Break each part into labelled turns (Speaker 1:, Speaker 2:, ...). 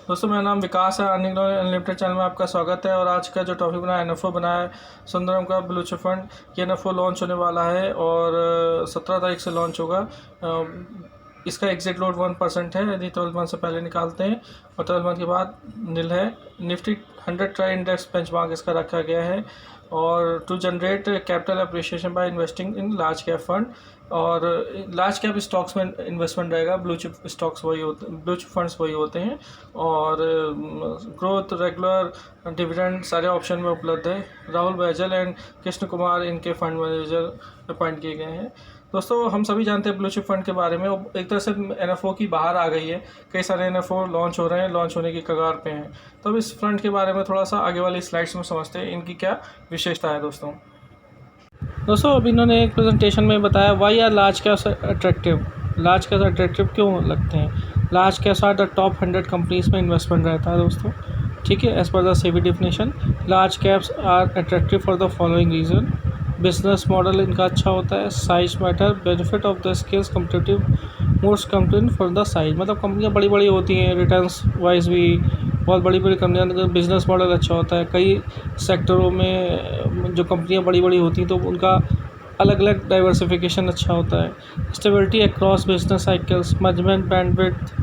Speaker 1: दोस्तों मेरा नाम विकास है। अर्निंग अनलिमिटेड चैनल में आपका स्वागत है। और आज का जो टॉपिक बनाया एनएफओ बनाया है सुंदरम का ब्लू चिप फंड। ये एनएफओ लॉन्च होने वाला है और 17 तारीख से लॉन्च होगा। इसका एग्जिट लोड 1% है यदि 12 मंथ से पहले निकालते हैं, और 12 मंथ के बाद नील है। निफ्टी 100 ट्राई इंडेक्स बेंचमार्क इसका रखा गया है। और to generate capital appreciation by investing in large cap fund, और लार्ज कैप स्टॉक्स में इन्वेस्टमेंट रहेगा। ब्लू चिप स्टॉक्स वही होते हैं, ब्लू चिप फंड्स वही होते हैं। और ग्रोथ, रेगुलर, डिविडेंड सारे ऑप्शन में उपलब्ध है। राहुल बैजल एंड कृष्ण कुमार इनके फंड मैनेजर अपॉइंट किए गए हैं। दोस्तों हम सभी जानते हैं ब्लू चिप फंड के बारे में। एक तरह से एनएफओ की बाहर आ गई है। कई सारे एनएफओ लॉन्च हो रहे हैं, लॉन्च होने की कगार पे हैं। तो अब इस फंड के बारे में थोड़ा सा आगे वाली स्लाइड्स में समझते हैं इनकी क्या विशेषता है। दोस्तों अब इन्होंने एक प्रेजेंटेशन में बताया why are large caps attractive. Large caps attractive क्यों लगते हैं? Large caps are the top 100 companies में इन्वेस्टमेंट रहता है दोस्तों, ठीक है। As per the SEBI definition large caps are attractive for the following reason. Business model इनका अच्छा होता है, size matter, benefit of the skills, competitive, most company for the size. मतलब कंपनियाँ बड़ी बड़ी होती हैं, रिटर्न्स वाइज भी बहुत बड़ी बड़ी कंपनियाँ। बिजनेस मॉडल अच्छा होता है। कई सेक्टरों में जो कंपनियाँ बड़ी बड़ी होती हैं तो उनका अलग अलग डाइवर्सिफिकेशन अच्छा होता है। Stability across business cycles, management bandwidth,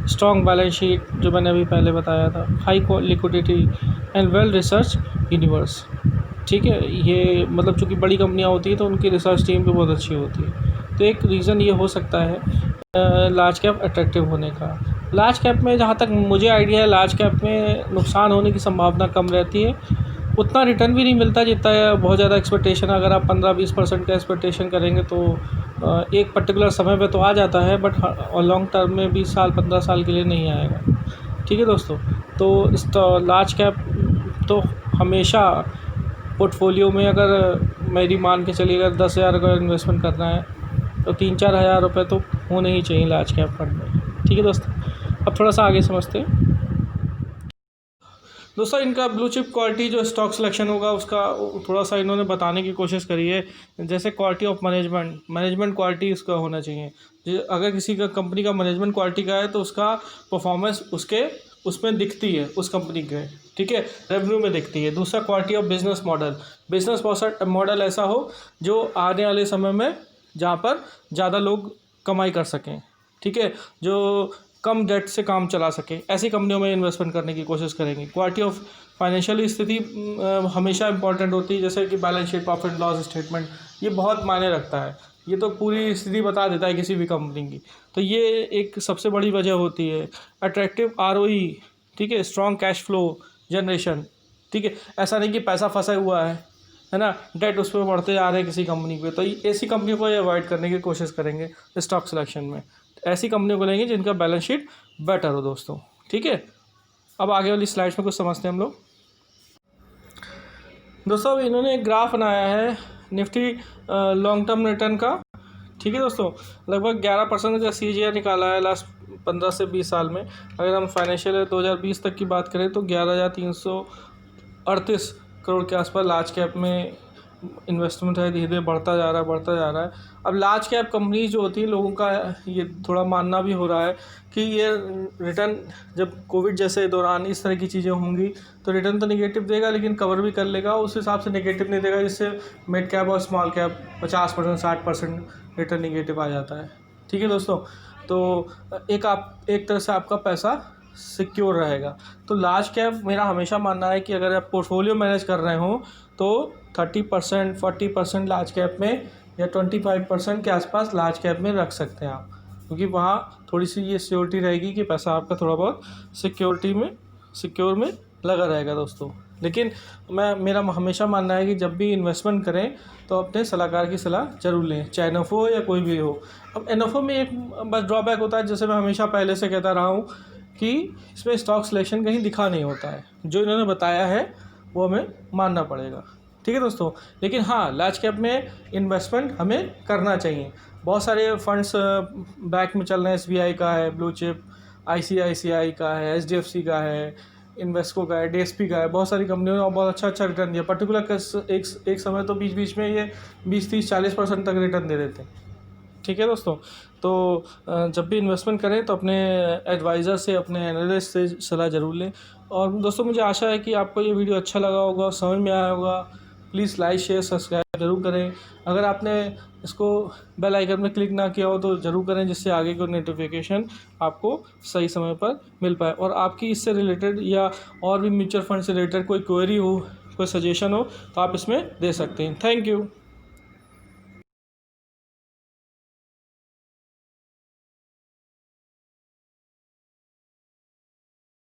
Speaker 1: strong balance sheet जो मैंने अभी पहले बताया था, high liquidity and well research universe, ठीक है। ये मतलब चूँकि बड़ी कंपनियाँ होती हैं तो उनकी रिसर्च टीम भी बहुत अच्छी होती है। तो एक रीज़न ये हो सकता है लार्ज कैप अट्रैक्टिव होने का। लार्ज कैप में जहाँ तक मुझे आइडिया है, लार्ज कैप में नुकसान होने की संभावना कम रहती है। उतना रिटर्न भी नहीं मिलता जितना बहुत ज़्यादा एक्सपेक्टेशन। अगर आप 15-20% का एक्सपेक्टेशन करेंगे तो एक पर्टिकुलर समय पे तो आ जाता है, बट लॉन्ग टर्म में 20 साल 15 साल के लिए नहीं आएगा, ठीक है दोस्तों। तो इस लार्ज कैप तो हमेशा पोर्टफोलियो में, अगर मेरी मान के चलिए अगर 10,000 का इन्वेस्टमेंट करना है तो 3-4 हज़ार रुपये तो होने ही चाहिए लार्ज कैप फंड में, ठीक है दोस्तों। अब थोड़ा सा आगे समझते हैं दोस्तों। इनका ब्लू चिप क्वालिटी जो स्टॉक सिलेक्शन होगा उसका थोड़ा सा इन्होंने बताने की कोशिश करी है। जैसे क्वालिटी ऑफ मैनेजमेंट क्वालिटी उसका होना चाहिए। अगर किसी का कंपनी का मैनेजमेंट क्वालिटी का है तो उसका परफॉर्मेंस उसमें दिखती है, उस कंपनी के, ठीक है, रेवेन्यू में दिखती है। दूसरा क्वालिटी ऑफ बिजनेस मॉडल ऐसा हो जो आने वाले समय में जहाँ पर ज़्यादा लोग कमाई कर सकें, ठीक है, जो कम डेट से काम चला सके, ऐसी कंपनियों में इन्वेस्टमेंट करने की कोशिश करेंगे। क्वालिटी ऑफ फाइनेंशियल स्थिति हमेशा इंपॉर्टेंट होती है, जैसे कि balance sheet, profit and loss statement, ये बहुत मायने रखता है। ये तो पूरी स्थिति बता देता है किसी भी कंपनी की। तो ये एक सबसे बड़ी वजह होती है। अट्रैक्टिव आरओई, ठीक है, स्ट्रॉन्ग कैश फ्लो जनरेशन, ठीक है। ऐसा नहीं कि पैसा फंसा हुआ है ना, डेट उस पर बढ़ते जा रहे हैं किसी कंपनी पे, तो ऐसी कंपनियों को अवॉइड करने की कोशिश करेंगे स्टॉक सिलेक्शन में। ऐसी कंपनियों को लेंगे जिनका बैलेंस शीट बेटर हो दोस्तों, ठीक है। अब आगे वाली स्लाइड्स में कुछ समझते हैं हम लोग। दोस्तों अब इन्होंने एक ग्राफ बनाया है निफ्टी लॉन्ग टर्म रिटर्न का, ठीक है दोस्तों। लगभग 11% का CAGR निकाला है लास्ट 15 से 20 साल में। अगर हम फाइनेंशियल 2020 तक की बात करें तो 11,338 करोड़ के आसपास लार्ज कैप में इन्वेस्टमेंट है। धीरे धीरे बढ़ता जा रहा है। अब लार्ज कैप कंपनी जो होती है, लोगों का ये थोड़ा मानना भी हो रहा है कि ये रिटर्न जब कोविड जैसे दौरान इस तरह की चीज़ें होंगी तो रिटर्न तो नेगेटिव देगा, लेकिन कवर भी कर लेगा। उस हिसाब से नेगेटिव नहीं देगा जिससे मिड कैप और स्मॉल कैप 50% 60% रिटर्न नेगेटिव आ जाता है, ठीक है दोस्तों। तो एक तरह से आपका पैसा सिक्योर रहेगा। तो लार्ज कैप मेरा हमेशा मानना है कि अगर आप पोर्टफोलियो मैनेज कर रहे हो तो 30% 40% लार्ज कैप में या 25% के आसपास लार्ज कैप में रख सकते हैं आप, क्योंकि वहाँ थोड़ी सी ये सिक्योरिटी रहेगी कि पैसा आपका थोड़ा बहुत सिक्योर में लगा रहेगा दोस्तों। लेकिन मेरा हमेशा मानना है कि जब भी इन्वेस्टमेंट करें तो अपने सलाहकार की सलाह जरूर लें, चाहे एनएफओ हो या कोई भी हो। अब एनएफओ में एक बस ड्रॉबैक होता है, जैसे मैं हमेशा पहले से कहता रहा हूँ कि इसमें स्टॉक सिलेक्शन कहीं दिखा नहीं होता है। जो इन्होंने बताया है वो हमें मानना पड़ेगा, ठीक है दोस्तों। लेकिन हाँ, लार्ज कैप में इन्वेस्टमेंट हमें करना चाहिए। बहुत सारे फंड्स बैक में चल रहे हैं। SBI का है ब्लू चिप, ICICI का है, HDFC का है, इन्वेस्को का है, DSP का है। बहुत सारी कंपनियों ने बहुत अच्छा रिटर्न दिया। पर्टिकुलर एक समय तो बीच बीच में ये 20-30-40% तक रिटर्न दे देते हैं, ठीक है दोस्तों। तो जब भी इन्वेस्टमेंट करें तो अपने एडवाइज़र से, अपने एनालिस्ट से सलाह ज़रूर लें। और दोस्तों मुझे आशा है कि आपको ये वीडियो अच्छा लगा होगा, समझ में आया होगा। प्लीज़ लाइक शेयर सब्सक्राइब ज़रूर करें। अगर आपने इसको बेल आइकन में क्लिक ना किया हो तो ज़रूर करें, जिससे आगे को नोटिफिकेशन आपको सही समय पर मिल पाए। और आपकी इससे रिलेटेड या और भी म्यूचुअल फंड से रिलेटेड कोई क्वेरी हो, कोई सजेशन हो तो आप इसमें दे सकते हैं। Thank you.